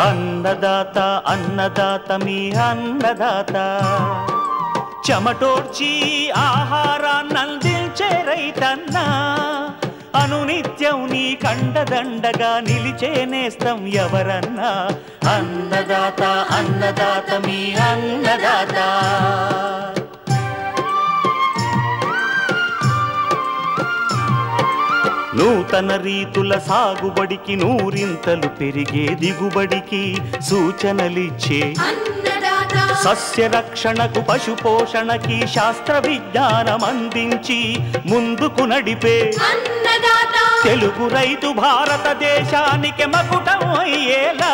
అన్నదాత అన్నదాత మీ అన్నదాత చెమటోడ్చి ఆహారాన్నందించే రైతన్నా అనునిత్యం నీ కండదండగా నిలిచే నేస్తం ఎవరన్నా అన్నదాత అన్నదాత మీ అన్నదాత నూతన రీతుల సాగుబడికి నూరింతలు పెరిగే దిగుబడికి సూచనలిచ్చే సస్య రక్షణకు పశు పోషణకి శాస్త్ర విజ్ఞానం అందించి ముందుకు నడిపే తెలుగు రైతు భారతదేశానికి మకుటం అయ్యేలా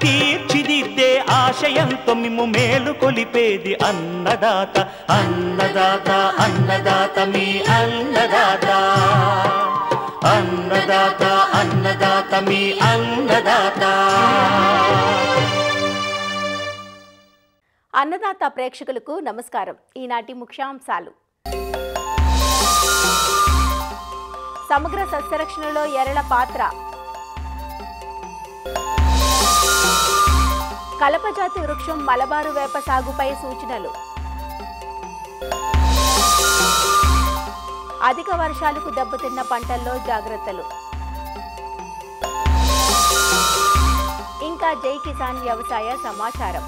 తీర్చిదిద్దే ఆశయంతో మిమ్ము మేలు కొలిపేది అన్నదాత అన్నదాత అన్నదాత మీ అన్నదాత అన్నదాత అన్నదాత మీ అన్నదాత. అన్నదాత ప్రేక్షకులకు నమస్కారం. ఈనాటి ముఖ్యాంశాలు: సమగ్ర సస్యరక్షణలో ఎరల పాత్ర, కలపజాతి వృక్షం మలబారు వేప సాగుపై సూచనలు, అధిక వర్షాలకు దెబ్బతిన్న పంటల్లో జాగ్రత్తలు, ఇంకా జై కిసాన్ వ్యవసాయ సమాచారం.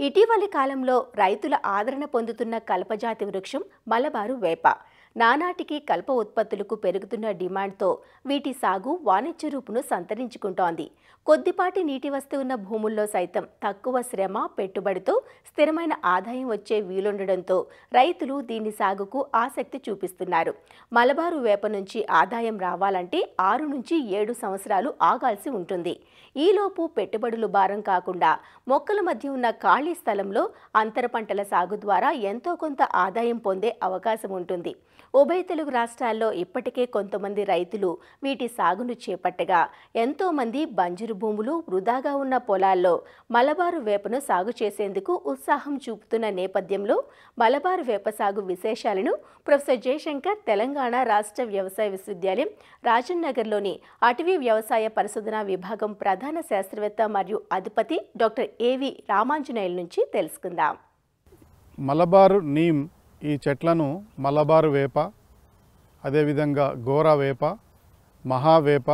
ఇటీవలి కాలంలో రైతుల ఆదరణ పొందుతున్న కల్పజాతి వృక్షం మలబారు వేప. నానాటికి కల్ప ఉత్పత్తులకు పెరుగుతున్న డిమాండ్తో వీటి సాగు వాణిజ్య రూపును సంతరించుకుంటోంది. కొద్దిపాటి నీటి వస్తు ఉన్న భూముల్లో సైతం తక్కువ శ్రమ పెట్టుబడితో స్థిరమైన ఆదాయం వచ్చే వీలుండడంతో రైతులు దీని సాగుకు ఆసక్తి చూపిస్తున్నారు. మలబారు వేప నుంచి ఆదాయం రావాలంటే 6 నుంచి 7 సంవత్సరాలు ఆగాల్సి ఉంటుంది. ఈలోపు పెట్టుబడులు భారం కాకుండా మొక్కల మధ్య ఉన్న ఖాళీ స్థలంలో అంతర పంటల సాగు ద్వారా ఎంతో కొంత ఆదాయం పొందే అవకాశం ఉంటుంది. ఉభయ తెలుగు రాష్ట్రాల్లో ఇప్పటికే కొంతమంది రైతులు వీటి సాగును చేపట్టగా ఎంతోమంది బంజరు భూములు వృధాగా ఉన్న పొలాల్లో మలబారు వేపను సాగు చేసేందుకు ఉత్సాహం చూపుతున్న నేపథ్యంలో మలబారు వేప సాగు విశేషాలను ప్రొఫెసర్ జయశంకర్ తెలంగాణ రాష్ట్ర వ్యవసాయ విశ్వవిద్యాలయం రాజన్ నగర్లోని అటవీ వ్యవసాయ పరిశోధనా విభాగం ప్రధాన శాస్త్రవేత్త మరియు అధిపతి డాక్టర్ ఏవి రామాంజనేయుల నుంచి తెలుసుకుందాం. మలబారు నీమ్ ఈ చెట్లను మలబారు వేప, అదేవిధంగా గోరా వేప, మహావేప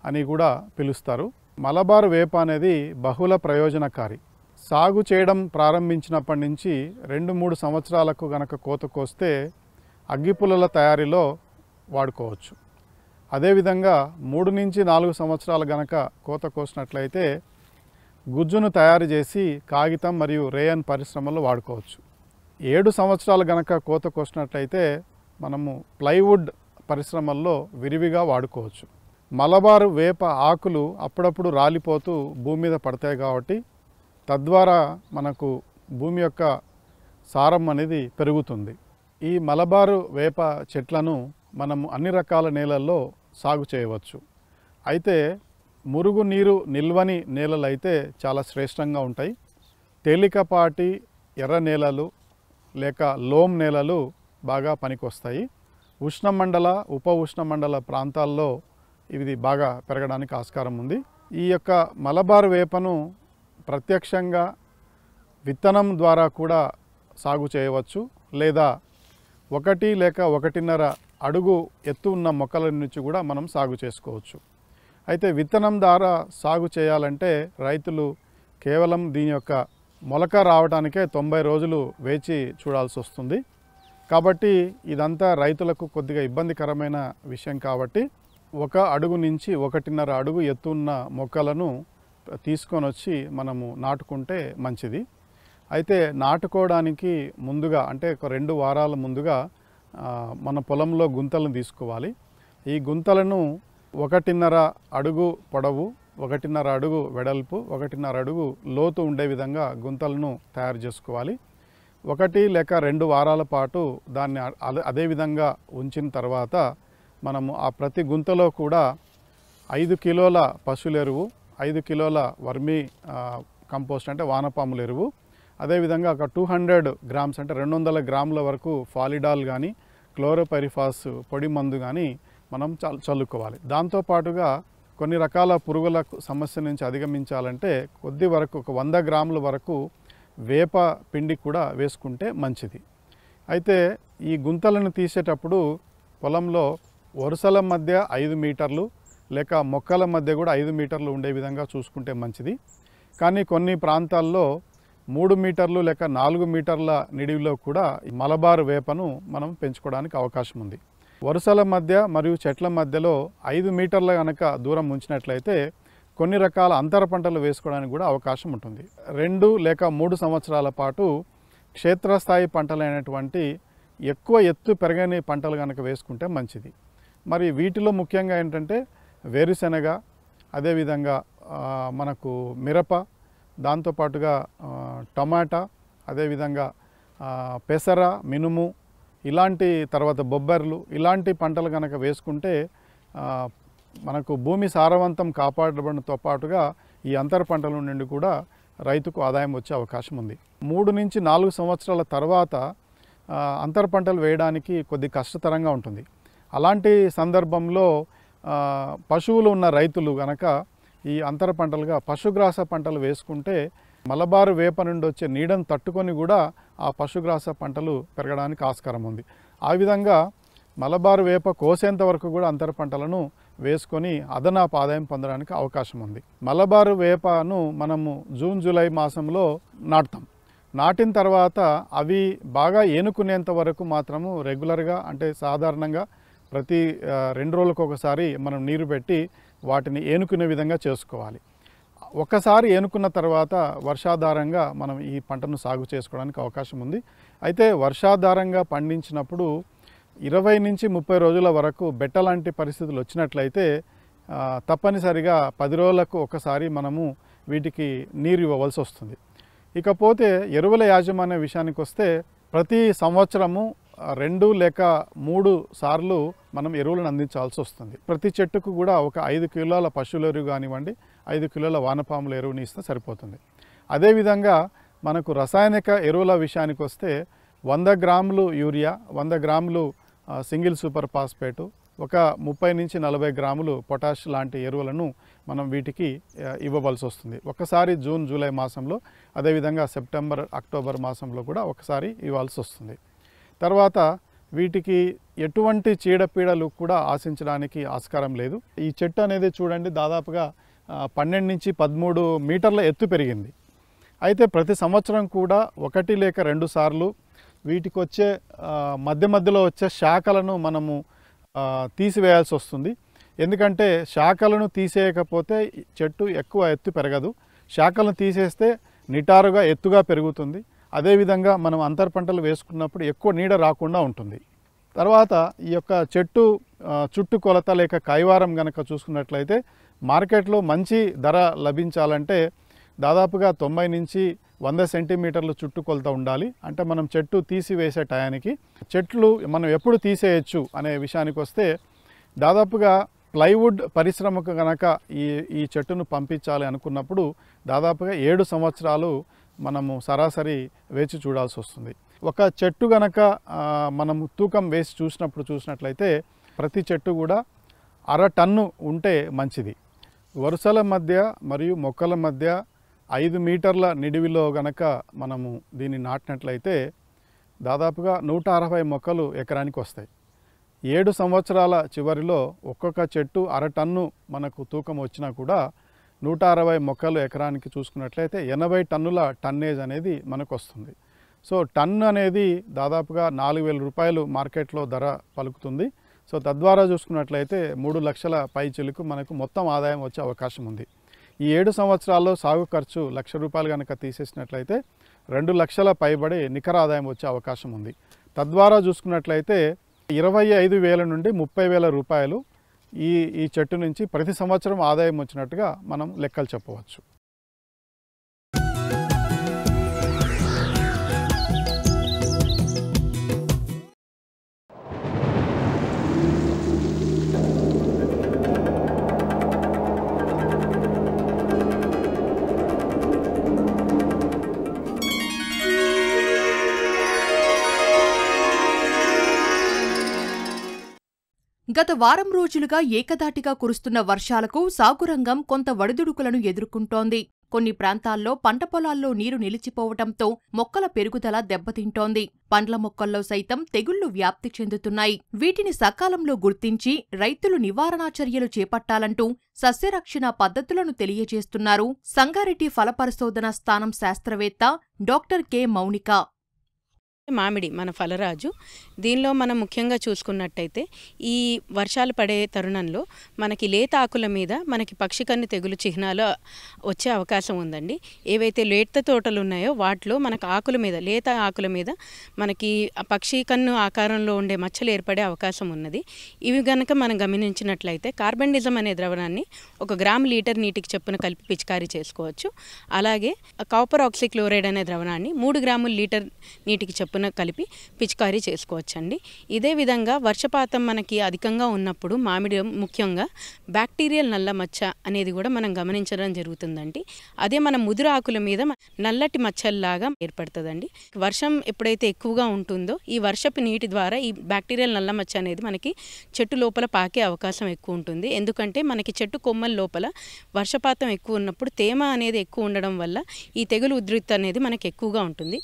అని కూడా పిలుస్తారు. మలబారు వేప అనేది బహుళ ప్రయోజనకారి. సాగు చేయడం ప్రారంభించినప్పటి నుంచి 2-3 సంవత్సరాలకు గనక కోత కోస్తే అగ్గిపుల్లల తయారీలో వాడుకోవచ్చు. అదేవిధంగా 3 నుంచి 4 సంవత్సరాలు గనక కోత కోసినట్లయితే గుజ్జును తయారు చేసి కాగితం మరియు రేయన్ పరిశ్రమలో వాడుకోవచ్చు. 7 సంవత్సరాలు గనక కోత కోసినట్లయితే మనము ప్లైవుడ్ పరిశ్రమల్లో విరివిగా వాడుకోవచ్చు. మలబారు వేప ఆకులు అప్పుడప్పుడు రాలిపోతూ భూమి మీద పడతాయి కాబట్టి తద్వారా మనకు భూమి యొక్క సారం అనేది పెరుగుతుంది. ఈ మలబారు వేప చెట్లను మనము అన్ని రకాల నేలల్లో సాగు చేయవచ్చు. అయితే మురుగు నీరు నిల్వని నేలలు అయితే చాలా శ్రేష్టంగా ఉంటాయి. తేలికపాటి ఎర్ర నేలలు లేక లోమ్ నేలలు బాగా పనికొస్తాయి. ఉష్ణమండల ఉప ఉష్ణమండల ప్రాంతాల్లో ఇది బాగా పెరగడానికి ఆస్కారం ఉంది. ఈ యొక్క మలబారు వేపను ప్రత్యక్షంగా విత్తనం ద్వారా కూడా సాగు చేయవచ్చు, లేదా 1 లేక 1.5 అడుగు ఎత్తు ఉన్న మొక్కల నుంచి కూడా మనం సాగు చేసుకోవచ్చు. అయితే విత్తనం ద్వారా సాగు చేయాలంటే రైతులు కేవలం దీని యొక్క మొలక రావడానికే 90 రోజులు వేచి చూడాల్సి వస్తుంది. కాబట్టి ఇదంతా రైతులకు కొద్దిగా ఇబ్బందికరమైన విషయం. కాబట్టి 1 అడుగు నుంచి 1.5 అడుగు ఎత్తు ఉన్న మొక్కలను తీసుకొని వచ్చి మనము నాటుకుంటే మంచిది. అయితే నాటుకోవడానికి ముందుగా అంటే 2 వారాల ముందుగా మన పొలంలో గుంతలను తీసుకోవాలి. ఈ గుంతలను 1.5 అడుగు పొడవు 1.5 అడుగు వెడల్పు 1.5 అడుగు లోతు ఉండే విధంగా గుంతలను తయారు చేసుకోవాలి. 1 లేక 2 వారాల పాటు దాన్ని అదే విధంగా ఉంచిన తర్వాత మనము ఆ ప్రతి గుంతలో కూడా 5 కిలోల పశువుల ఎరువు, 5 కిలోల వర్మీ కంపోస్ట్ అంటే వానపాముల ఎరువు, అదేవిధంగా ఒక 200 గ్రామ్స్ అంటే 200 గ్రాముల వరకు ఫాలిడాల్ కానీ క్లోరోపైరిఫాస్ పొడి మందు కానీ మనం చల్లుకోవాలి. దాంతోపాటుగా కొన్ని రకాల పురుగుల సమస్య నుంచి అధిగమించాలంటే కొద్ది వరకు ఒక 100 గ్రాముల వరకు వేప పిండి కూడా వేసుకుంటే మంచిది. అయితే ఈ గుంతలను తీసేటప్పుడు పొలంలో వరుసల మధ్య 5 మీటర్లు లేక మొక్కల మధ్య కూడా 5 మీటర్లు ఉండే విధంగా చూసుకుంటే మంచిది. కానీ కొన్ని ప్రాంతాల్లో 3 మీటర్లు లేక 4 మీటర్ల నిడివిలో కూడా మలబారు వేపను మనం పెంచుకోవడానికి అవకాశం ఉంది. వరుసల మధ్య మరియు చెట్ల మధ్యలో 5 మీటర్ల కనుక దూరం ఉంచినట్లయితే కొన్ని రకాల అంతర పంటలు వేసుకోవడానికి కూడా అవకాశం ఉంటుంది. 2 లేక 3 సంవత్సరాల పాటు క్షేత్రస్థాయి పంటలైనటువంటి ఎక్కువ ఎత్తు పెరగని పంటలు కనుక వేసుకుంటే మంచిది. మరి వీటిలో ముఖ్యంగా ఏంటంటే వేరుశెనగ, అదేవిధంగా మనకు మిరప, దాంతోపాటుగా టమాటా, అదేవిధంగా పెసర, మినుము ఇలాంటి తర్వాత బొబ్బర్లు ఇలాంటి పంటలు కనుక వేసుకుంటే మనకు భూమి సారవంతం కాపాడడంతో పాటుగా ఈ అంతర పంటల నుండి కూడా రైతుకు ఆదాయం వచ్చే అవకాశం ఉంది. 3 నుంచి 4 సంవత్సరాల తర్వాత అంతర పంటలు వేయడానికి కొద్ది కష్టతరంగా ఉంటుంది. అలాంటి సందర్భంలో పశువులు ఉన్న రైతులు కనుక ఈ అంతర పంటలుగా పశుగ్రాస పంటలు వేసుకుంటే మలబారు వేప నుండి వచ్చే నీడను తట్టుకొని కూడా ఆ పశుగ్రాస పంటలు పెరగడానికి ఆస్కారం ఉంది. ఆ విధంగా మలబారు వేప కోసేంత వరకు కూడా అంతర పంటలను వేసుకొని అదనపు ఆదాయం పొందడానికి అవకాశం ఉంది. మలబారు వేపను మనము జూన్ జూలై మాసంలో నాటుతాం. నాటిన తర్వాత అవి బాగా ఏనుకునేంత వరకు మాత్రము రెగ్యులర్గా అంటే సాధారణంగా ప్రతి 2 రోజులకు ఒకసారి మనం నీరు పెట్టి వాటిని ఏనుకునే విధంగా చేసుకోవాలి. ఒక్కసారి ఏనుకున్న తర్వాత వర్షాధారంగా మనం ఈ పంటను సాగు చేసుకోవడానికి అవకాశం ఉంది. అయితే వర్షాధారంగా పండించినప్పుడు 20 నుంచి 30 రోజుల వరకు బెట్ట లాంటి పరిస్థితులు వచ్చినట్లయితే తప్పనిసరిగా 10 రోజులకు ఒకసారి మనము వీటికి నీరు ఇవ్వవలసి వస్తుంది. ఇకపోతే ఎరువుల యాజమాన్య విషయానికి వస్తే ప్రతి సంవత్సరము 2 లేక 3 సార్లు మనం ఎరువులను అందించాల్సి వస్తుంది. ప్రతి చెట్టుకు కూడా ఒక 5 కిలోల పశువుల ఎరువు కానివ్వండి, 5 కిలోల వానపాముల ఎరువుని ఇస్తే సరిపోతుంది. అదేవిధంగా మనకు రసాయనిక ఎరువుల విషయానికి వస్తే 100 గ్రాములు యూరియా, 100 గ్రాములు సింగిల్ సూపర్ ఫాస్ఫేటు, ఒక 30 నుంచి 40 గ్రాములు పొటాష్ లాంటి ఎరువులను మనం వీటికి ఇవ్వవలసి వస్తుంది. ఒకసారి జూన్ జూలై మాసంలో, అదేవిధంగా సెప్టెంబర్ అక్టోబర్ మాసంలో కూడా ఒకసారి ఇవ్వాల్సి వస్తుంది. తర్వాత వీటికి ఎటువంటి చీడపీడలు కూడా ఆశించడానికి ఆస్కారం లేదు. ఈ చెట్టు అనేది చూడండి దాదాపుగా 12 నుంచి 13 మీటర్ల ఎత్తు పెరిగింది. అయితే ప్రతి సంవత్సరం కూడా 1 లేక 2 సార్లు వీటికి వచ్చే మధ్య మధ్యలో వచ్చే శాఖలను మనము తీసివేయాల్సి వస్తుంది. ఎందుకంటే శాఖలను తీసేయకపోతే చెట్టు ఎక్కువ ఎత్తు పెరగదు. శాఖలను తీసేస్తే నిటారుగా ఎత్తుగా పెరుగుతుంది. అదేవిధంగా మనం అంతర పంటలు వేసుకున్నప్పుడు ఎక్కువ నీడ రాకుండా ఉంటుంది. తర్వాత ఈ యొక్క చెట్టు చుట్టుకొలత లేక కైవారం కనుక చూసుకున్నట్లయితే మార్కెట్లో మంచి ధర లభించాలంటే దాదాపుగా 90 నుంచి 100 సెంటీమీటర్లు చుట్టుకొలత ఉండాలి. అంటే మనం చెట్టు తీసివేసే టయానికి చెట్లు మనం ఎప్పుడు తీసేయచ్చు అనే విషయానికి వస్తే దాదాపుగా ప్లైవుడ్ పరిశ్రమకు కనుక ఈ చెట్టును పంపించాలి అనుకున్నప్పుడు దాదాపుగా 7 సంవత్సరాలు మనము సరాసరి వేచి చూడాల్సి వస్తుంది. ఒక చెట్టు గనక మనము తూకం వేసి చూసినట్లయితే ప్రతి చెట్టు కూడా 1/2 టన్ను ఉంటే మంచిది. వరుసల మధ్య మరియు మొక్కల మధ్య 5 మీటర్ల నిడివిలో గనక మనము దీన్ని నాటినట్లయితే దాదాపుగా 160 మొక్కలు ఎకరానికి వస్తాయి. 7 సంవత్సరాల చివరిలో ఒక్కొక్క చెట్టు 1/2 టన్ను మనకు తూకం వచ్చినా కూడా 160 మొక్కలు ఎకరానికి చూసుకున్నట్లయితే 80 టన్నుల టన్నేజ్ అనేది మనకు వస్తుంది. సో టన్ను అనేది దాదాపుగా 4,000 రూపాయలు మార్కెట్లో ధర పలుకుతుంది. సో తద్వారా చూసుకున్నట్లయితే 3 లక్షల పై చిలుకు మనకు మొత్తం ఆదాయం వచ్చే అవకాశం ఉంది. ఈ 7 సంవత్సరాల్లో సాగు ఖర్చు 1,00,000 రూపాయలు కనుక తీసేసినట్లయితే 2 లక్షల పైబడి నికర ఆదాయం వచ్చే అవకాశం ఉంది. తద్వారా చూసుకున్నట్లయితే 25,000 నుండి 30,000 రూపాయలు ఈ ఈ చెట్టు నుంచి ప్రతి సంవత్సరం ఆదాయం వచ్చినట్టుగా మనం లెక్కలు చెప్పవచ్చు. గత వారం రోజులుగా ఏకధాటిగా కురుస్తున్న వర్షాలకు సాగురంగం కొంత ఒడిదుడుకులను ఎదుర్కొంటోంది. కొన్ని ప్రాంతాల్లో పంట పొలాల్లో నీరు నిలిచిపోవటంతో మొక్కల పెరుగుదల దెబ్బతింటోంది. పండ్ల మొక్కల్లో సైతం తెగుళ్లు వ్యాప్తి చెందుతున్నాయి. వీటిని సకాలంలో గుర్తించి రైతులు నివారణా చర్యలు చేపట్టాలంటూ సస్యరక్షణ పద్ధతులను తెలియజేస్తున్నారు సంగారెడ్డి ఫల పరిశోధన స్థానం శాస్త్రవేత్త డాక్టర్ కె మౌనిక. మామిడి మన ఫలరాజు. దీనిలో మనం ముఖ్యంగా చూసుకున్నట్టయితే ఈ వర్షాలు పడే తరుణంలో మనకి లేత ఆకుల మీద మనకి పక్షికన్ను తెగులు చిహ్నాలు వచ్చే అవకాశం ఉందండి. ఏవైతే లేత తోటలు ఉన్నాయో వాటిలో మనకు ఆకుల మీద, లేత ఆకుల మీద మనకి పక్షికన్ను ఆకారంలో ఉండే మచ్చలు ఏర్పడే అవకాశం ఉన్నది. ఇవి గనక మనం గమనించినట్లయితే కార్బెండిజం అనే ద్రవణాన్ని 1 గ్రాము లీటర్ నీటికి చొప్పున కలిపి పిచికారీ చేసుకోవచ్చు. అలాగే కాపర్ ఆక్సిక్లోరైడ్ అనే ద్రవణాన్ని 3 గ్రాముల లీటర్ నీటికి చొప్పున కలిపి పిచికారీ చేసుకోవచ్చండి. ఇదే విధంగా వర్షపాతం మనకి అధికంగా ఉన్నప్పుడు మామిడి ముఖ్యంగా బ్యాక్టీరియల్ నల్ల మచ్చ అనేది కూడా మనం గమనించడం జరుగుతుందండి. అదే మన ముదురు ఆకుల మీద నల్లటి మచ్చల్లాగా ఏర్పడుతుందండి. వర్షం ఎప్పుడైతే ఎక్కువగా ఉంటుందో ఈ వర్షపు నీటి ద్వారా ఈ బ్యాక్టీరియల్ నల్ల మచ్చ అనేది మనకి చెట్టు లోపల పాకే అవకాశం ఎక్కువ ఉంటుంది. ఎందుకంటే మనకి చెట్టు కొమ్మల లోపల వర్షపాతం ఎక్కువ ఉన్నప్పుడు తేమ అనేది ఎక్కువ ఉండడం వల్ల ఈ తెగులు ఉధృతి అనేది మనకి ఎక్కువగా ఉంటుంది.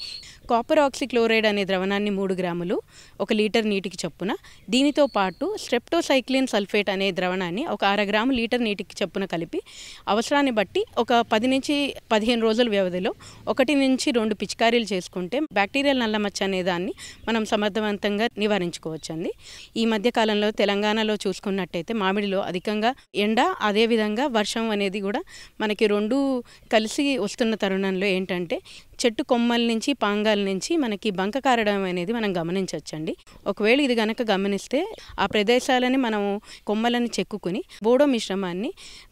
కాపర్ ఆక్సిక్లోరైడ్ అనే ద్రవణాన్ని 3 గ్రాములు 1 లీటర్ నీటికి చొప్పున, దీనితో పాటు స్ట్రెప్టోసైక్లిన్ సల్ఫేట్ అనే ద్రవణాన్ని 1/2 గ్రాము లీటర్ నీటికి చొప్పున కలిపి అవసరాన్ని బట్టి ఒక 10 నుంచి 15 రోజుల వ్యవధిలో 1 నుంచి 2 పిచికారీలు చేసుకుంటే బ్యాక్టీరియల్ నల్ల మచ్చ అనే దాన్ని మనం సమర్థవంతంగా నివారించుకోవచ్చండి. ఈ మధ్య కాలంలో తెలంగాణలో చూసుకున్నట్టయితే మామిడిలో అధికంగా ఎండ, అదేవిధంగా వర్షం అనేది కూడా మనకి 2 కలిసి వస్తున్న తరుణంలో ఏంటంటే చెట్టు కొమ్మల నుంచి, పాంగాల నుంచి మనకి బంక కారడం అనేది మనం గమనించవచ్చండి. ఒకవేళ ఇది గనక గమనిస్తే ఆ ప్రదేశాలని మనం కొమ్మలని చెక్కుని బోడో మిశ్రమాన్ని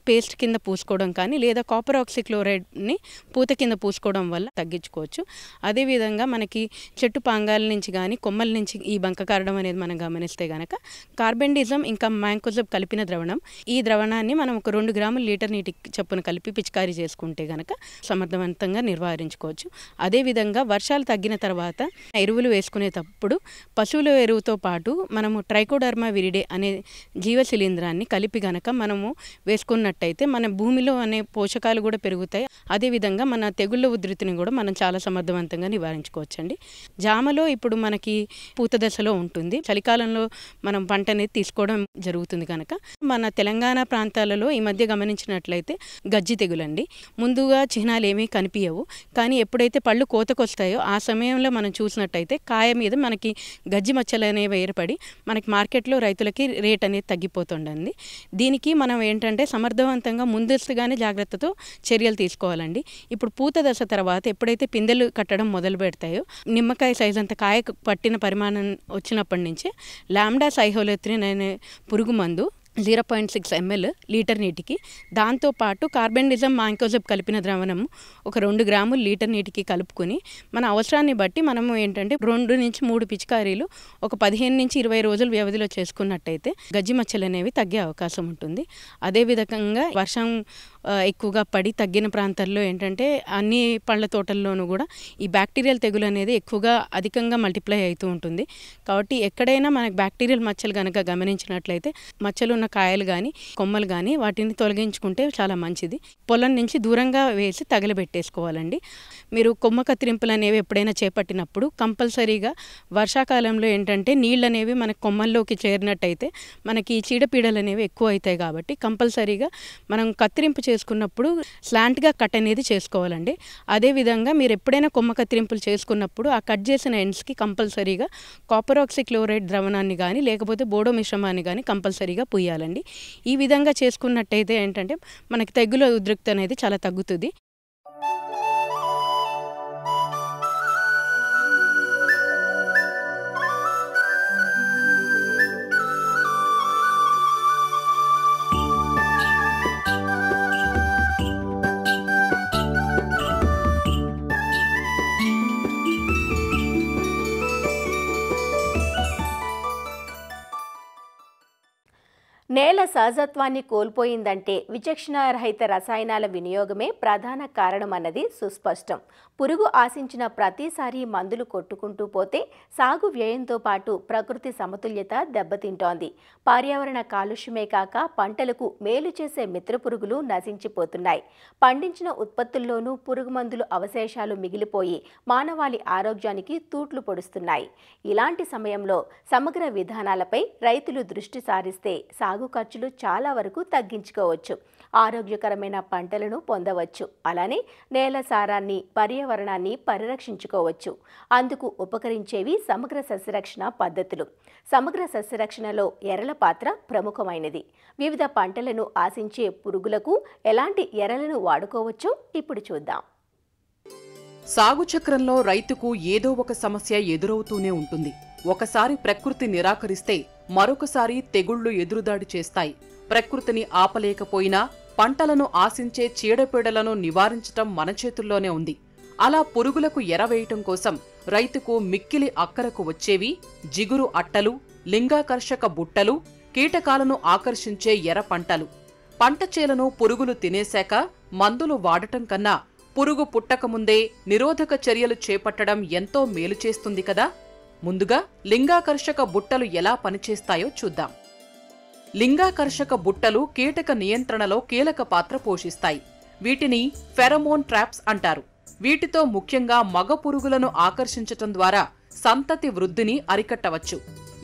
పేస్ట్ కింద పూసుకోవడం కానీ లేదా కాపర్ ఆక్సిక్లోరైడ్ని పూత కింద పూసుకోవడం వల్ల తగ్గించుకోవచ్చు. అదేవిధంగా మనకి చెట్టు పాంగాల నుంచి కానీ కొమ్మల నుంచి ఈ బంక కారడం అనేది మనం గమనిస్తే గనక కార్బెండిజం ఇంకా మ్యాంకోజబ్ కలిపిన ద్రవణం, ఈ ద్రవణాన్ని మనం 2 గ్రాముల లీటర్ నీటికి చొప్పున కలిపి పిచికారీ చేసుకుంటే గనక సమర్థవంతంగా నివారించుకోవచ్చు. అదేవిధంగా వర్షాలు తగ్గిన తర్వాత ఎరువులు వేసుకునేటప్పుడు పశువుల ఎరువుతో పాటు మనము ట్రైకోడర్మా విరిడే అనే జీవ శిలీంధ్రాన్ని కలిపి గనక మనము వేసుకున్నట్టయితే మన భూమిలో అనే పోషకాలు కూడా పెరుగుతాయి. అదేవిధంగా మన తెగుళ్ళ ఉధృతిని కూడా మనం చాలా సమర్థవంతంగా నివారించుకోవచ్చండి. జామలో ఇప్పుడు మనకి పూత దశలో ఉంటుంది. చలికాలంలో మనం పంట అనేది తీసుకోవడం జరుగుతుంది కనుక మన తెలంగాణ ప్రాంతాలలో ఈ మధ్య గమనించినట్లయితే గజ్జి తెగులండి. ముందుగా చిహ్నాలు ఏమీ కనిపించవు, కానీ ఎప్పుడైతే పళ్ళు కోతకొస్తాయో ఆ సమయంలో మనం చూసినట్టయితే కాయ మీద మనకి గజ్జి మచ్చలు అనేవి ఏర్పడి మనకి మార్కెట్లో రైతులకి రేట్ అనేది తగ్గిపోతుండండి. దీనికి మనం ఏంటంటే సమర్థవంతంగా ముందస్తుగానే జాగ్రత్తతో చర్యలు తీసుకోవాలండి. ఇప్పుడు పూత దశ తర్వాత ఎప్పుడైతే పిందెలు కట్టడం మొదలు పెడతాయో నిమ్మకాయ సైజ్ అంత కాయ పట్టిన పరిమాణం వచ్చినప్పటి నుంచి లాంబ్డా సైహోలెత్రిన్ అనే పురుగు మందు 0.6 ml లీటర్ నీటికి, దాంతోపాటు కార్బెండిజం మ్యాంకోజబ్ కలిపిన ద్రవణం 2 గ్రాములు లీటర్ నీటికి కలుపుకొని మన అవసరాన్ని బట్టి మనము ఏంటంటే 2 నుంచి 3 పిచికారీలు 15 నుంచి 20 రోజుల వ్యవధిలో చేసుకున్నట్టయితే గజ్జి మచ్చలు అనేవి తగ్గే అవకాశం ఉంటుంది. అదేవిధంగా వర్షం ఎక్కువగా పడి తగ్గిన ప్రాంతాల్లో ఏంటంటే అన్ని పండ్ల తోటల్లోనూ కూడా ఈ బ్యాక్టీరియల్ తెగులు అనేది ఎక్కువగా అధికంగా మల్టిప్లై అవుతూ ఉంటుంది. కాబట్టి ఎక్కడైనా మనకు బ్యాక్టీరియల్ మచ్చలు కనుక గమనించినట్లయితే మచ్చలు ఉన్న కాయలు కానీ కొమ్మలు కానీ వాటిని తొలగించుకుంటే చాలా మంచిది. పొలం నుంచి దూరంగా వేసి తగలబెట్టేసుకోవాలండి. మీరు కొమ్మ కత్తిరింపులు అనేవి ఎప్పుడైనా చేపట్టినప్పుడు కంపల్సరీగా వర్షాకాలంలో ఏంటంటే నీళ్ళు అనేవి మన కొమ్మల్లోకి చేరినట్టయితే మనకి చీడపీడలు అనేవి ఎక్కువ అవుతాయి. కాబట్టి కంపల్సరీగా మనం కత్తిరింపు చేసుకున్నప్పుడు స్లాంట్గా కట్ అనేది చేసుకోవాలండి. అదేవిధంగా మీరు ఎప్పుడైనా కొమ్మ కత్తిరింపులు చేసుకున్నప్పుడు ఆ కట్ చేసిన ఎండ్స్కి కంపల్సరీగా కాపర్ ఆక్సిక్లోరైడ్ ద్రవణాన్ని కానీ లేకపోతే బోడో మిశ్రమాన్ని కానీ కంపల్సరీగా పూయాలండి. ఈ విధంగా చేసుకున్నట్టయితే ఏంటంటే మనకి తెగులు ఉధృతి అనేది చాలా తగ్గుతుంది. నేల సహజత్వాన్ని కోల్పోయిందంటే విచక్షణారహిత రసాయనాల వినియోగమే ప్రధాన కారణమన్నది సుస్పష్టం. పురుగు ఆశించిన ప్రతిసారి మందులు కొట్టుకుంటూ పోతే సాగు వ్యయంతో పాటు ప్రకృతి సమతుల్యత దెబ్బతింటోంది. పర్యావరణ కాలుష్యమే కాక పంటలకు మేలు చేసే మిత్రపురుగులు నశించిపోతున్నాయి. పండించిన ఉత్పత్తుల్లోనూ పురుగు మందులు అవశేషాలు మిగిలిపోయి మానవాళి ఆరోగ్యానికి తూట్లు పొడుస్తున్నాయి. ఇలాంటి సమయంలో సమగ్ర విధానాలపై రైతులు దృష్టి సారిస్తే సాగు ఖర్చులు చాలా వరకు తగ్గించుకోవచ్చు. ఆరోగ్యకరమైన పంటలను పొందవచ్చు. అలానే నేల సారాన్ని, పర్యావరణాన్ని పరిరక్షించుకోవచ్చు. అందుకు ఉపకరించేవి సమగ్ర సస్యరక్షణ పద్ధతులు. సమగ్ర సస్యరక్షణలో ఎరల పాత్ర ప్రముఖమైనది. వివిధ పంటలను ఆశించే పురుగులకు ఎలాంటి ఎరలను వాడుకోవచ్చో ఇప్పుడు చూద్దాం. సాగు చక్రంలో రైతుకు ఏదో ఒక సమస్య ఎదురవుతూనే ఉంటుంది. ఒకసారి ప్రకృతి నిరాకరిస్తే మరొకసారి తెగుళ్లు ఎదురుదాడి చేస్తాయి. ప్రకృతిని ఆపలేకపోయినా పంటలను ఆశించే చీడపీడలను నివారించటం మన చేతుల్లోనే ఉంది. అలా పురుగులకు ఎరవేయటం కోసం రైతుకు మిక్కిలి అక్కరకు వచ్చేవి జిగురు అట్టలు, లింగాకర్షక బుట్టలు, కీటకాలను ఆకర్షించే ఎర పంటలు. పంట చేలను పురుగులు తినేశాక మందులు వాడటం కన్నా పురుగు పుట్టకముందే నిరోధక చర్యలు చేపట్టడం ఎంతో మేలు చేస్తుంది కదా. ముందుగా లింగాకర్షక బుట్టలు ఎలా పనిచేస్తాయో చూద్దాం. లింగాకర్షక బుట్టలు కీటక నియంత్రణలో కీలక పాత్ర పోషిస్తాయి. వీటిని ఫెరమోన్ ట్రాప్స్ అంటారు. వీటితో ముఖ్యంగా మగ పురుగులను ఆకర్షించటం ద్వారా సంతతి వృద్ధిని అరికట్టవచ్చు.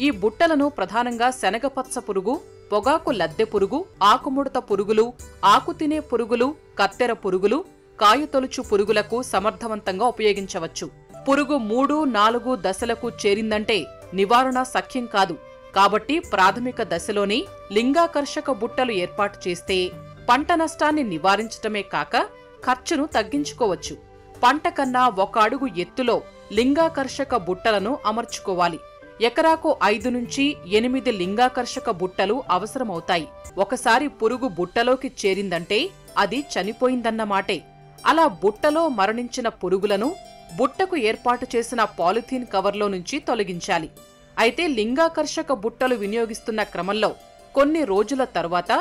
ఈ బుట్టలను ప్రధానంగా శనగపచ్చ పురుగు, పొగాకు లద్దె పురుగు, ఆకుముడత పురుగులు, ఆకుతినే పురుగులు, కత్తెర పురుగులు, కాయతొలుచు పురుగులకు సమర్థవంతంగా ఉపయోగించవచ్చు. పురుగు 3-4 దశలకు చేరిందంటే నివారణ సఖ్యం కాదు. కాబట్టి ప్రాథమిక దశలోనే లింగాకర్షక బుట్టలు ఏర్పాటు చేస్తే పంట నష్టాన్ని నివారించటమే కాక ఖర్చును తగ్గించుకోవచ్చు. పంట కన్నా 1 అడుగు ఎత్తులో లింగాకర్షక బుట్టలను అమర్చుకోవాలి. ఎకరాకు 5 నుంచి 8 లింగాకర్షక బుట్టలు అవసరమవుతాయి. ఒకసారి పురుగు బుట్టలోకి చేరిందంటే అది చనిపోయిందన్నమాటే. అలా బుట్టలో మరణించిన పురుగులను బుట్టకు ఏర్పాటు చేసిన పాలిథీన్ కవర్లో నుంచి తొలగించాలి. అయితే లింగాకర్షక బుట్టలు వినియోగిస్తున్న క్రమంలో కొన్ని రోజుల తరువాత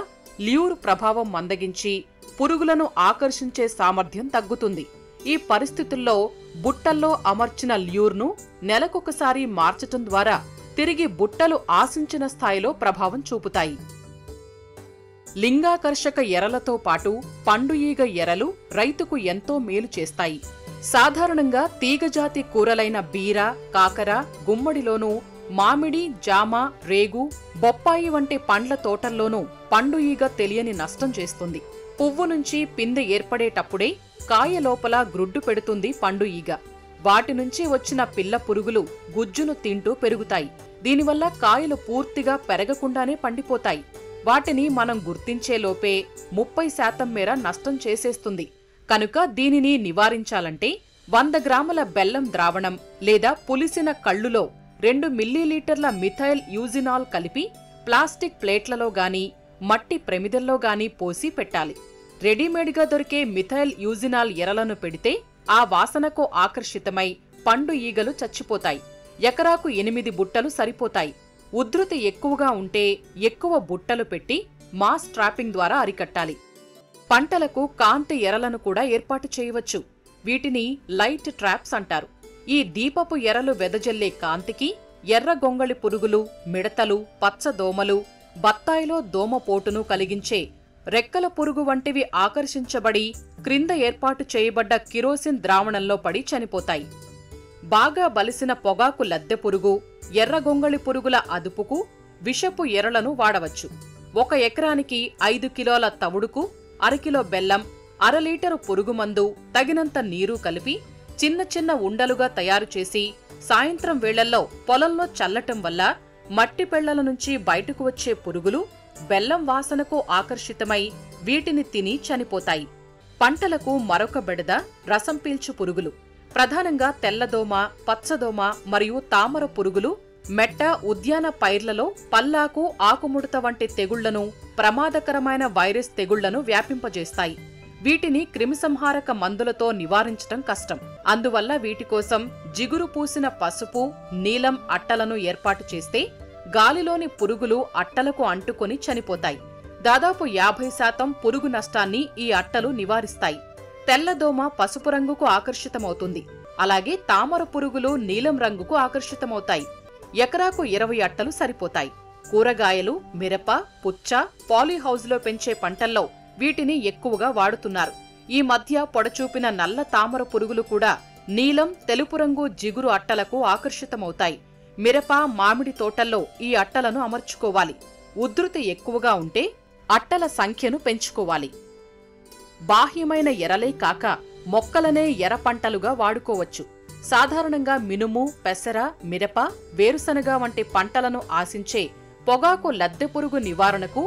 ల్యూర్ ప్రభావం మందగించి పురుగులను ఆకర్షించే సామర్థ్యం తగ్గుతుంది. ఈ పరిస్థితుల్లో బుట్టల్లో అమర్చిన ల్యూర్ను నెలకొకసారి మార్చటం ద్వారా తిరిగి బుట్టలు ఆశించిన స్థాయిలో ప్రభావం చూపుతాయి. లింగాకర్షక ఎరలతో పాటు పండు ఈగ ఎరలు రైతుకు ఎంతో మేలు చేస్తాయి. సాధారణంగా తీగజాతి కూరలైన బీర, కాకర, గుమ్మడిలోనూ మామిడి, జామ, రేగు, బొప్పాయి వంటి పండ్ల తోటల్లోనూ పండు ఈగ తెలియని నష్టం చేస్తుంది. పువ్వు నుంచి పిందె ఏర్పడేటప్పుడే కాయ లోపల గ్రుడ్డు పెడుతుంది పండు ఈగ. వాటి నుంచి వచ్చిన పిల్ల పురుగులు గుజ్జును తింటూ పెరుగుతాయి. దీనివల్ల కాయలు పూర్తిగా పెరగకుండానే పండిపోతాయి. వాటిని మనం గుర్తించేలోపే 30% మేర నష్టం చేసేస్తుంది. కనుక దీనిని నివారించాలంటే 100 గ్రాముల బెల్లం ద్రావణం లేదా పులిసిన కళ్ళులో 2 మిల్లీలీటర్ల మిథైల్ యూజినాల్ కలిపి ప్లాస్టిక్ ప్లేట్లలో గాని మట్టి ప్రమిదల్లో గాని పోసి పెట్టాలి. రెడీమేడ్గా దొరికే మిథైల్ యూజినాల్ ఎరలను పెడితే ఆ వాసనకు ఆకర్షితమై పండు ఈగలు చచ్చిపోతాయి. ఎకరాకు 8 బుట్టలు సరిపోతాయి. ఉధృతి ఎక్కువగా ఉంటే ఎక్కువ బుట్టలు పెట్టి మాస్ ట్రాపింగ్ ద్వారా అరికట్టాలి. పంటలకు కాంతి ఎరలను కూడా ఏర్పాటు చేయవచ్చు. వీటిని లైట్ ట్రాప్స్ అంటారు. ఈ దీపపు ఎరలు వెదజల్లే కాంతికి ఎర్ర గొంగళి పురుగులు, మిడతలు, పచ్చదోమలు, బత్తాయిలో దోమపోటును కలిగించే రెక్కల పురుగు వంటివి ఆకర్షించబడి క్రింద ఏర్పాటు చేయబడ్డ కిరోసిన్ ద్రావణంలో పడి చనిపోతాయి. బాగా బలిసిన పొగాకు లద్దె పురుగు, ఎర్ర గొంగళి పురుగుల అదుపుకు విషపు ఎరలను వాడవచ్చు. 1 ఎకరానికి 5 కిలోల తవుడుకు, 1/2 కిలో బెల్లం, 1/2 లీటరు పురుగుమందు, తగినంత నీరు కలిపి చిన్న చిన్న ఉండలుగా తయారు చేసి సాయంత్రం వేళల్లో పొలంలో చల్లటం వల్ల మట్టి పెళ్లల నుంచి బయటకు వచ్చే పురుగులు బెల్లం వాసనకు ఆకర్షితమై వీటిని తిని చనిపోతాయి. పంటలకు మరొక బెడద రసం పీల్చు పురుగులు. ప్రధానంగా తెల్లదోమ, పచ్చదోమ మరియు తామర పురుగులు మెట్ట, ఉద్యాన పైర్లలో పల్లాకు, ఆకుముడత వంటి తెగుళ్లను, ప్రమాదకరమైన వైరస్ తెగుళ్లను వ్యాపింపజేస్తాయి. వీటిని క్రిమిసంహారక మందులతో నివారించటం కష్టం. అందువల్ల వీటి కోసం జిగురు పూసిన పసుపు, నీలం అట్టలను ఏర్పాటు చేస్తే గాలిలోని పురుగులు అట్టలకు అంటుకొని చనిపోతాయి. దాదాపు 50% పురుగు నష్టాన్ని ఈ అట్టలు నివారిస్తాయి. తెల్లదోమ పసుపు రంగుకు ఆకర్షితమవుతుంది. అలాగే తామర పురుగులు నీలం రంగుకు ఆకర్షితమవుతాయి. ఎకరాకు 20 అట్టలు సరిపోతాయి. కూరగాయలు, మిరప, పుచ్చ, పాలీహౌజ్లో పెంచే పంటల్లో వీటిని ఎక్కువగా వాడుతున్నారు. ఈ మధ్య పొడచూపిన నల్ల తామర పురుగులు కూడా నీలం, తెలుపు రంగు జిగురు అట్టలకు ఆకర్షితమవుతాయి. మిరప, మామిడి తోటల్లో ఈ అట్టలను అమర్చుకోవాలి. ఉధృతి ఎక్కువగా ఉంటే అట్టల సంఖ్యను పెంచుకోవాలి. బాహ్యమైన ఎరలే కాక మొక్కలనే ఎర పంటలుగా వాడుకోవచ్చు. సాధారణంగా మినుము, పెసర, మిరప, వేరుశనగ వంటి పంటలను ఆశించే పొగాకు లద్దె పురుగు నివారణకు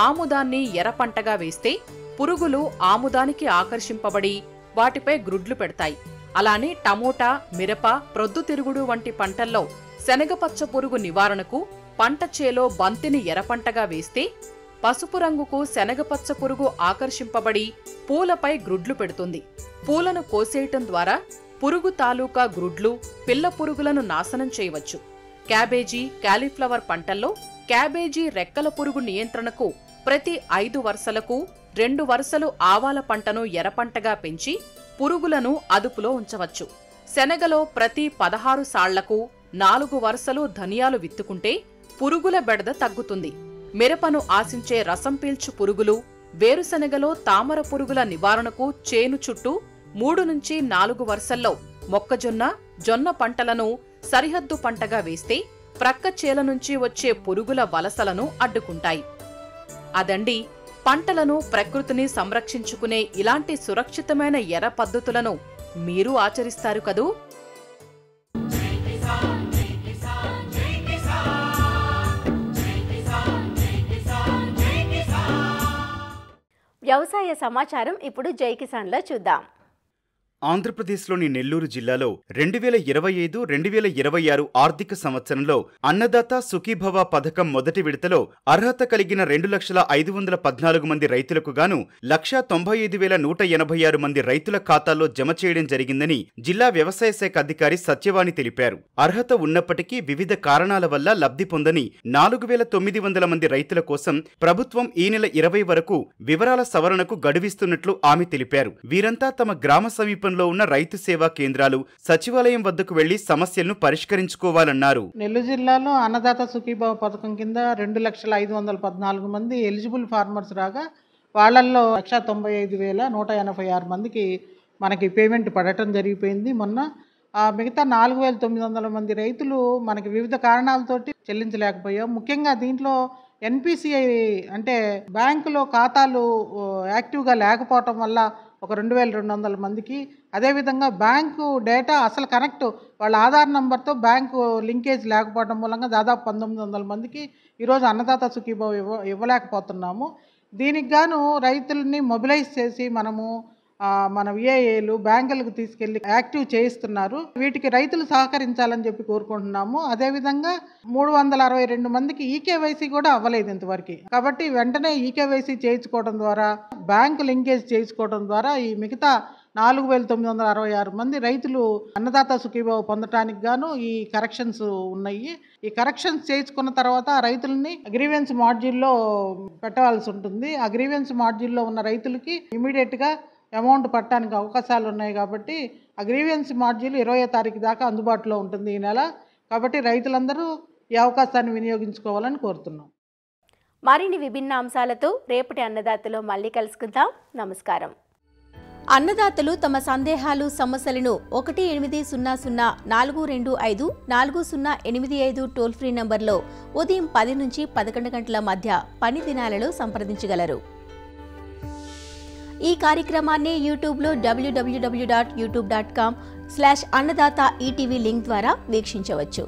ఆముదాన్ని ఎర పంటగా వేస్తే పురుగులు ఆముదానికి ఆకర్షింపబడి వాటిపై గ్రుడ్లు పెడతాయి. అలానే టమోటా, మిరప, ప్రొద్దుతిరుగుడు వంటి పంటల్లో శనగపచ్చ పురుగు నివారణకు పంట చేలో బంతిని ఎరపంటగా వేస్తే పసుపు రంగుకు శనగపచ్చ పురుగు ఆకర్షింపబడి పూలపై గ్రుడ్లు పెడుతుంది. పూలను కోసేయటం ద్వారా పురుగు తాలూకా గ్రుడ్లు, పిల్ల పురుగులను నాశనం చేయవచ్చు. క్యాబేజీ, కాలీఫ్లవర్ పంటల్లో క్యాబేజీ రెక్కల పురుగు నియంత్రణకు ప్రతి 5 వరుసలకు 2 వరుసలు ఆవాల పంటను ఎరపంటగా పెంచి పురుగులను అదుపులో ఉంచవచ్చు. శనగలో ప్రతి 16 సాళ్లకు 4 వరుసలు ధనియాలు విత్తుకుంటే పురుగుల బెడద తగ్గుతుంది. మిరపను ఆశించే రసం పీల్చు పురుగులు, వేరుశనగలో తామర పురుగుల నివారణకు చేను చుట్టూ 3 నుంచి 4 వరుసల్లో మొక్కజొన్న, జొన్న పంటలను సరిహద్దు పంటగా వేస్తే ప్రక్క చేల నుంచి వచ్చే పురుగుల వలసలను అడ్డుకుంటాయి. అదండి, పంటలను, ప్రకృతిని సంరక్షించుకునే ఇలాంటి సురక్షితమైన ఎర పద్ధతులను మీరు ఆచరిస్తారు కదూ? వ్యవసాయ సమాచారం ఇప్పుడు జై కిసాన్లో చూద్దాం. ఆంధ్రప్రదేశ్లోని నెల్లూరు జిల్లాలో 2025-2026 ఆర్థిక సంవత్సరంలో అన్నదాత సుఖీభవ పథకం మొదటి విడతలో అర్హత కలిగిన 2,514 మంది రైతులకు గాను 1,95,186 మంది రైతుల ఖాతాల్లో జమ చేయడం జరిగిందని జిల్లా వ్యవసాయ శాఖ అధికారి సత్యవాణి తెలిపారు. అర్హత ఉన్నప్పటికీ వివిధ కారణాల వల్ల లబ్ధి పొందని 4,900 మంది రైతుల కోసం ప్రభుత్వం ఈ నెల 20 వరకు వివరాల సవరణకు గడువిస్తున్నట్లు ఆమె తెలిపారు. వీరంతా తమ గ్రామ సమీప ఉన్న రైతు సేవా కేంద్రాలు, సచివాలయం వద్దకు వెళ్లి సమస్యలను పరిష్కరించుకోవాలన్నారు. నెల్లూరు జిల్లాలో అన్నదాత సుఖీభావ పథకం కింద 2,514 మంది ఎలిజిబుల్ ఫార్మర్స్ రాగా వాళ్లల్లో 195,186 మందికి మనకి పేమెంట్ పడటం జరిగిపోయింది. మొన్న మిగతా 4,900 మంది రైతులు మనకి వివిధ కారణాలతోటి చెల్లించలేకపోయాం. ముఖ్యంగా దీంట్లో ఎన్పిసిఐ అంటే బ్యాంకులో ఖాతాలు యాక్టివ్గా లేకపోవటం వల్ల ఒక 2,200 మందికి, అదేవిధంగా బ్యాంకు డేటా అసలు కనెక్ట్ వాళ్ళ ఆధార్ నంబర్తో బ్యాంకు లింకేజ్ లేకపోవడం మూలంగా దాదాపు 1,900 మందికి ఈరోజు అన్నదాత సుఖీభావ ఇవ్వలేకపోతున్నాము. దీనికి గాను రైతుల్ని మొబిలైజ్ చేసి మనము మన విఏఏలు బ్యాంకులకు తీసుకెళ్లి యాక్టివ్ చేయిస్తున్నారు. వీటికి రైతులు సహకరించాలని చెప్పి కోరుకుంటున్నాము. అదేవిధంగా 362 మందికి ఈకేవైసీ కూడా అవ్వలేదు ఇంతవరకు. కాబట్టి వెంటనే ఈకేవైసీ చేయించుకోవడం ద్వారా, బ్యాంకు లింకేజ్ చేయించుకోవడం ద్వారా ఈ మిగతా 4,966 మంది రైతులు అన్నదాత సుఖీభావ పొందటానికి గాను ఈ కరెక్షన్స్ ఉన్నాయి. ఈ కరెక్షన్స్ చేయించుకున్న తర్వాత రైతులని గ్రీవెన్స్ మాడ్యూల్లో పెట్టవలసి ఉంటుంది. ఆ గ్రీవెన్స్ మాడ్యూల్లో ఉన్న రైతులకి ఇమీడియట్గా అమౌంట్ పట్టడానికి అవకాశాలు ఉన్నాయి. కాబట్టి ఆ గ్రీవెన్స్ మాడ్యూల్ 20వ తారీఖు దాకా అందుబాటులో ఉంటుంది ఈ నెల. కాబట్టి రైతులందరూ ఈ అవకాశాన్ని వినియోగించుకోవాలని కోరుతున్నాం. మరిన్ని విభిన్న అంశాలతో రేపటి అన్నదాతలో మళ్ళీ కలుసుకుందాం. నమస్కారం. అన్నదాతలు తమ సందేహాలు, సమస్యలను 1800-425-4085 టోల్ ఫ్రీ నంబర్లో ఉదయం 10 నుంచి 11 గంటల మధ్య పని దినాలలో సంప్రదించగలరు. ఈ కార్యక్రమాన్ని యూట్యూబ్లో www.youtube.com/annadata ETV లింక్ ద్వారా వీక్షించవచ్చు.